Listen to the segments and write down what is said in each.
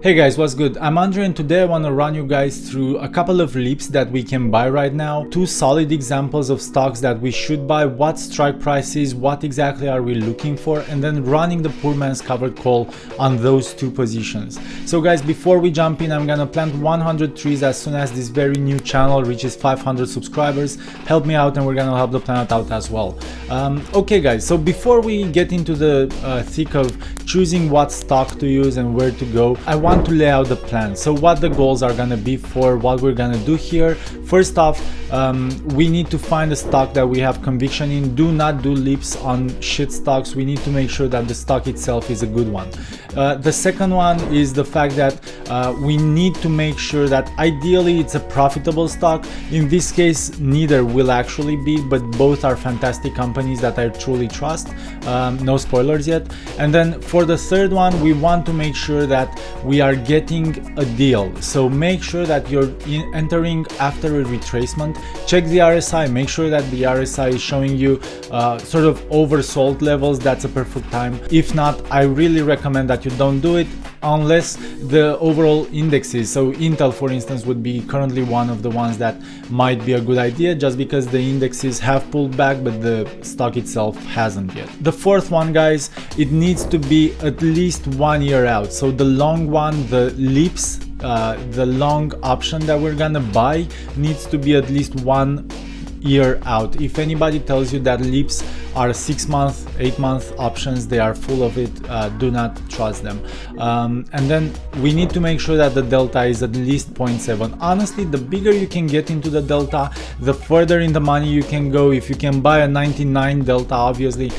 Hey guys, what's good? I'm Andre and today I want to run you guys through a couple of leaps that we can buy right now. Two solid examples of stocks that we should buy, what strike price is, what exactly are we looking for, and then running the poor man's covered call on those two positions. So guys, before we jump in, I'm gonna plant 100 trees as soon as this very new channel reaches 500 subscribers. Help me out and we're gonna help the planet out as well. Okay guys, so before we get into the thick of choosing what stock to use and where to go, I want to lay out the plan. So what the goals are gonna be for what we're gonna do here. First off, we need to find a stock that we have conviction in. Do not do leaps on shit stocks. We need to make sure that the stock itself is a good one. The second one is the fact that we need to make sure that ideally it's a profitable stock. In this case, neither will actually be, but both are fantastic companies that I truly trust. No spoilers yet. And then for the third one, we want to make sure that we are getting a deal. So make sure that you're entering after a retracement. Check the RSI, make sure that the RSI is showing you sort of oversold levels. That's a perfect time. If not, I really recommend that you don't do it unless the overall indexes, so Intel for instance would be currently one of the ones that might be a good idea, just because the indexes have pulled back but the stock itself hasn't yet. The fourth one, guys, it needs to be at least 1 year out. So the long one, the leaps, the long option that we're gonna buy needs to be at least 1 year out. If anybody tells you that leaps are 6 month, 8 month options, they are full of it. Do not trust them. And then we need to make sure that the delta is at least 0.7. Honestly, the bigger you can get into the delta, the further in the money you can go. If you can buy a 99 delta, obviously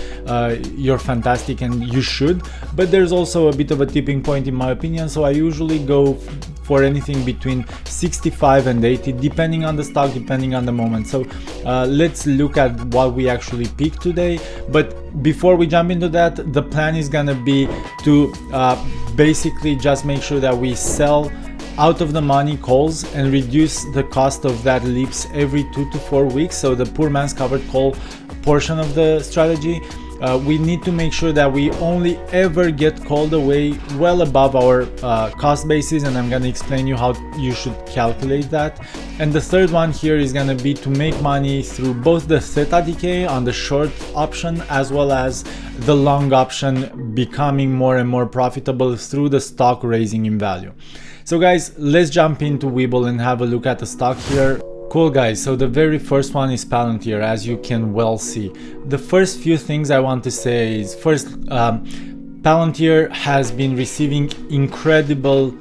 you're fantastic and you should, but there's also a bit of a tipping point in my opinion. So I usually go for anything between 65 and 80, depending on the stock, depending on the moment. So let's look at what we actually picked today. But before we jump into that, the plan is gonna be to basically just make sure that we sell out of the money calls and reduce the cost of that leaps every 2 to 4 weeks. So the poor man's covered call portion of the strategy, we need to make sure that we only ever get called away well above our cost basis, and I'm gonna explain you how you should calculate that. And the third one here is gonna be to make money through both the theta decay on the short option as well as the long option becoming more and more profitable through the stock raising in value. So guys, let's jump into Webull and have a look at the stock here. Cool guys, so the very first one is Palantir, as you can well see. The first few things I want to say is, first, Palantir has been receiving incredible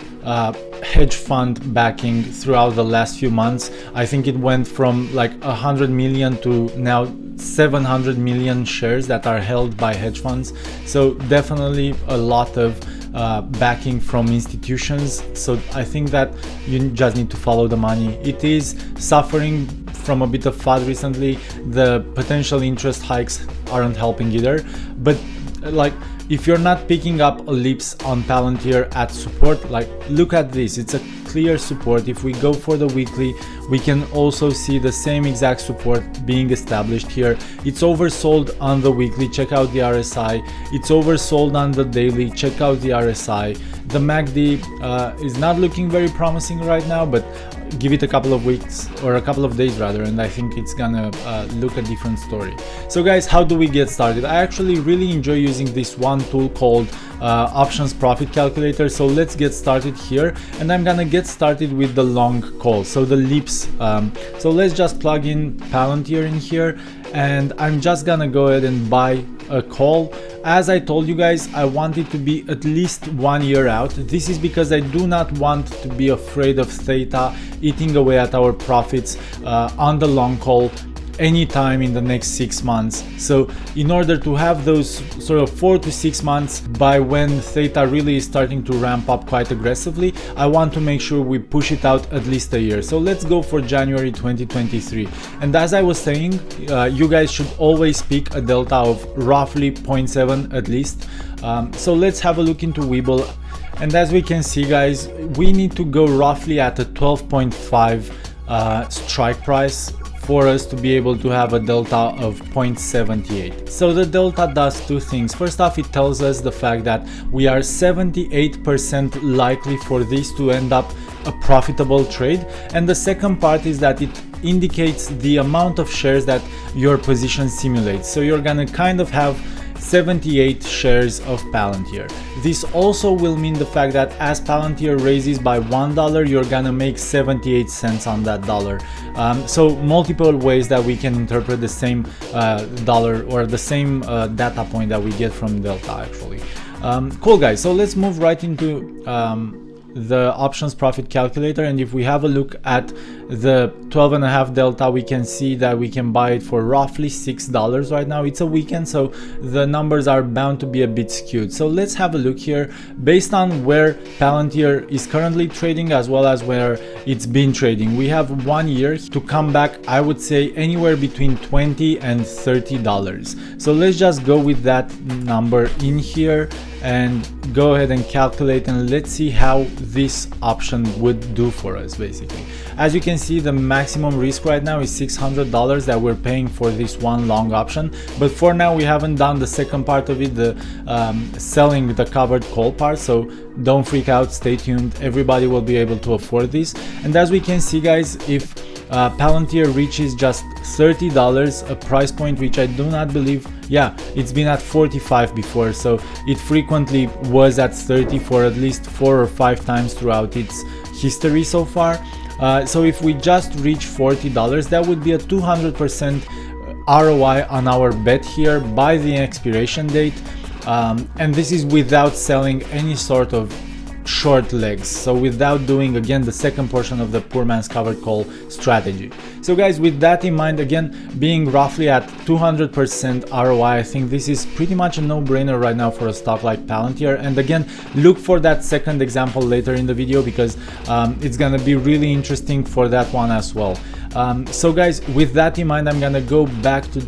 hedge fund backing throughout the last few months. I think it went from like 100 million to now 700 million shares that are held by hedge funds. So definitely a lot of backing from institutions. So I think that you just need to follow the money. It is suffering from a bit of FUD recently. The potential interest hikes aren't helping either, but like, if you're not picking up a leaps on Palantir at support, like look at this, it's a clear support. If we go for the weekly, we can also see the same exact support being established here. It's oversold on the weekly, check out the RSI. It's oversold on the daily, check out the RSI. The MACD is not looking very promising right now, but give it a couple of weeks or a couple of days rather, and I think it's gonna look a different story. So guys, how do we get started? I actually really enjoy using this one tool called options profit calculator. So let's get started here, and I'm gonna get started with the long call, so the leaps. So let's just plug in Palantir in here, and I'm just gonna go ahead and buy a call. As I told you guys, I want it to be at least 1 year out. This is because I do not want to be afraid of theta eating away at our profits on the long call anytime in the next 6 months. So in order to have those sort of 4 to 6 months by when theta really is starting to ramp up quite aggressively, I want to make sure we push it out at least a year. So let's go for January 2023. And as I was saying, you guys should always pick a delta of roughly 0.7 at least. So let's have a look into Webull. And as we can see guys, we need to go roughly at a 12.5 strike price for us to be able to have a delta of 0.78. So the delta does two things. First off, it tells us the fact that we are 78% likely for this to end up a profitable trade, and the second part is that it indicates the amount of shares that your position simulates. So you're gonna kind of have 78 shares of Palantir. This also will mean the fact that as Palantir raises by $1, you're gonna make 78 cents on that dollar. So multiple ways that we can interpret the same dollar or the same data point that we get from Delta actually. Cool guys, so let's move right into the options profit calculator, and if we have a look at the 12.5 delta, we can see that we can buy it for roughly $6 right now. It's a weekend, so the numbers are bound to be a bit skewed. So let's have a look here based on where Palantir is currently trading as well as where it's been trading. We have 1 year to come back, I would say anywhere between $20 and $30. So let's just go with that number in here and go ahead and calculate, and let's see how this option would do for us basically. As you can see, the maximum risk right now is $600 that we're paying for this one long option, but for now we haven't done the second part of it, the selling the covered call part, so don't freak out, stay tuned, everybody will be able to afford this. And as we can see guys, if Palantir reaches just $30, a price point which I do not believe, yeah, it's been at 45 before, so it frequently was at 30 for at least 4 or 5 times throughout its history so far. So if we just reach $40, that would be a 200% ROI on our bet here by the expiration date, and this is without selling any sort of short legs, so without doing again the second portion of the poor man's covered call strategy. So guys, with that in mind, again being roughly at 200% ROI, I think this is pretty much a no-brainer right now for a stock like Palantir. And again, look for that second example later in the video because it's gonna be really interesting for that one as well. So guys, with that in mind, I'm gonna go back to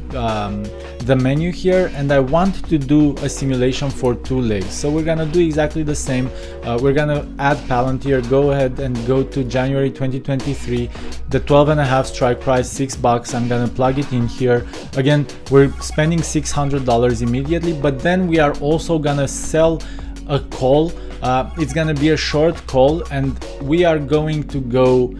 the menu here, and I want to do a simulation for 2 legs. So we're gonna do exactly the same. We're gonna add Palantir, go ahead and go to January 2023, the 12.5 strike price, $6. I'm gonna plug it in here. Again, we're spending $600 immediately, but then we are also gonna sell a call. It's gonna be a short call, and we are going to go,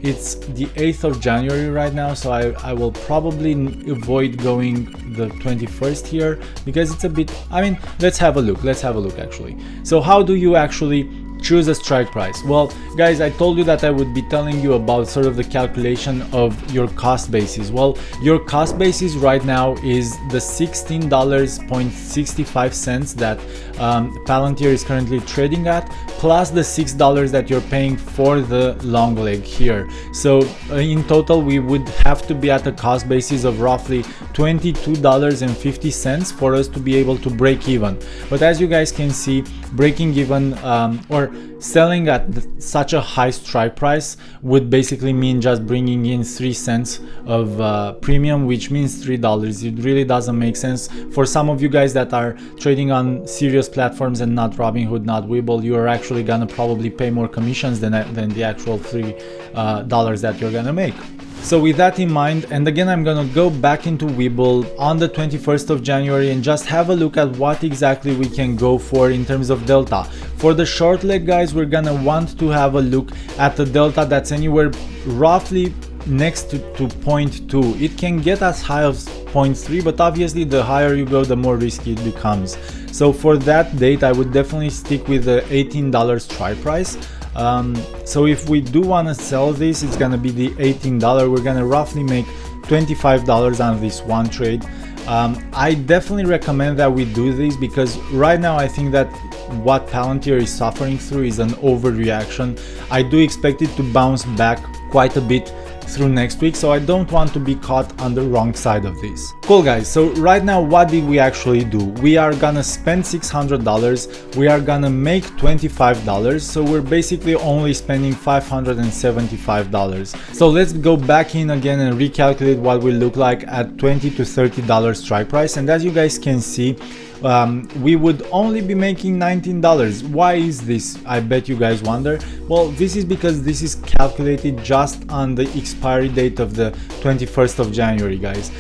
it's the 8th of January right now, so I will probably avoid going the 21st here because it's a bit, I mean, let's have a look actually. So how do you actually choose a strike price? Well guys, I told you that I would be telling you about sort of the calculation of your cost basis. Well, your cost basis right now is the $16.65 that Palantir is currently trading at, plus the $6 that you're paying for the long leg here. So in total we would have to be at a cost basis of roughly $22.50 for us to be able to break even. But as you guys can see, breaking even or selling at such a high strike price would basically mean just bringing in 3 cents of premium, which means $3. It really doesn't make sense. For some of you guys that are trading on serious platforms and not Robinhood, not Webull, you are actually gonna probably pay more commissions than the actual $3 that you're gonna make. So with that in mind, and again I'm gonna go back into Webull on the 21st of January and just have a look at what exactly we can go for in terms of delta. For the short leg guys, we're gonna want to have a look at the delta that's anywhere roughly next to 0.2. It can get as high as 0.3, but obviously the higher you go, the more risky it becomes. So for that date, I would definitely stick with the $18 strike price. So if we do want to sell this, it's gonna be the $18. We're gonna roughly make $25 on this one trade. I definitely recommend that we do this because right now I think that what Palantir is suffering through is an overreaction. I do expect it to bounce back quite a bit through next week, so I don't want to be caught on the wrong side of this. Cool. Cool guys, so right now what did we actually do? We are gonna spend $600, we are gonna make $25, so we're basically only spending $575. So let's go back in again and recalculate what will look like at $20 to $30 strike price, and as you guys can see, we would only be making $19. Why is this? I bet you guys wonder. Well, this is because this is calculated just on the expiry date of the 21st of January, guys.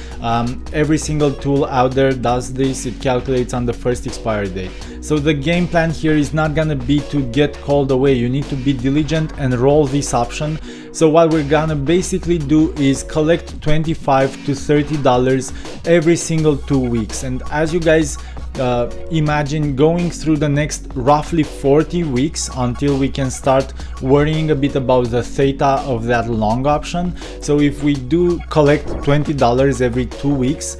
Every single tool out there does this. It calculates on the first expiry date. So the game plan here is not gonna be to get called away. You need to be diligent and roll this option. So what we're gonna basically do is collect $25 to $30 every single 2 weeks. And as you guys imagine going through the next roughly 40 weeks until we can start worrying a bit about the theta of that long option. So if we do collect $20 every 2 weeks,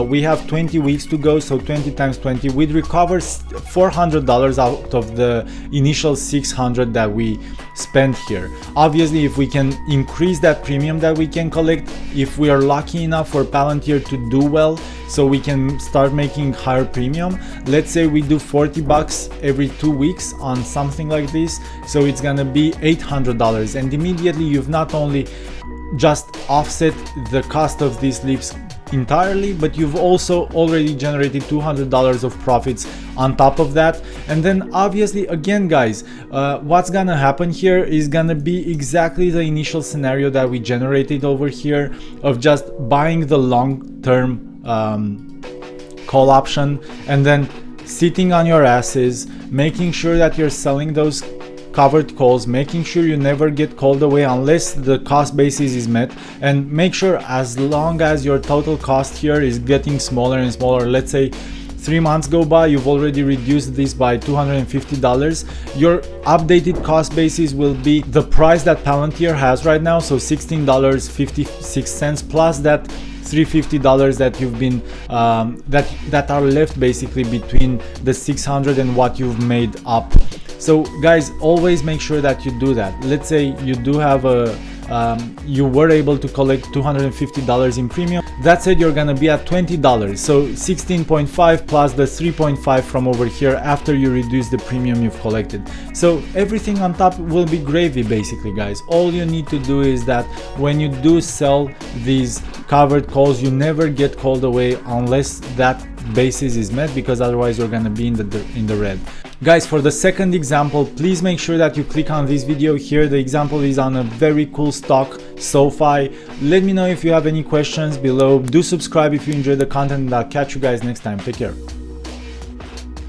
we have 20 weeks to go, so 20 times 20, we'd recover $400 out of the initial $600 that we spent here. Obviously, if we can increase that premium that we can collect, if we are lucky enough for Palantir to do well, so we can start making higher premium. Let's say we do $40 every 2 weeks on something like this, so it's gonna be $800, and immediately you've not only just offset the cost of these leaps entirely, but you've also already generated $200 of profits on top of that. And then obviously again guys, what's gonna happen here is gonna be exactly the initial scenario that we generated over here of just buying the long-term call option and then sitting on your asses, making sure that you're selling those covered calls, making sure you never get called away unless the cost basis is met, and make sure as long as your total cost here is getting smaller and smaller, let's say 3 months go by, you've already reduced this by $250, your updated cost basis will be the price that Palantir has right now, so $16.56 plus that $350 that you've been that are left basically between the 600 and what you've made up. So guys, always make sure that you do that. Let's say you do have a you were able to collect $250 in premium. That said, you're gonna be at $20, so 16.5 plus the 3.5 from over here after you reduce the premium you've collected. So everything on top will be gravy basically, guys. All you need to do is that when you do sell these covered calls, you never get called away unless that basis is met, because otherwise you're gonna be in the red. Guys, for the second example, please make sure that you click on this video here. The example is on a very cool stock, SOFI. Let me know if you have any questions below. Do subscribe if you enjoyed the content, and I'll catch you guys next time. Take care.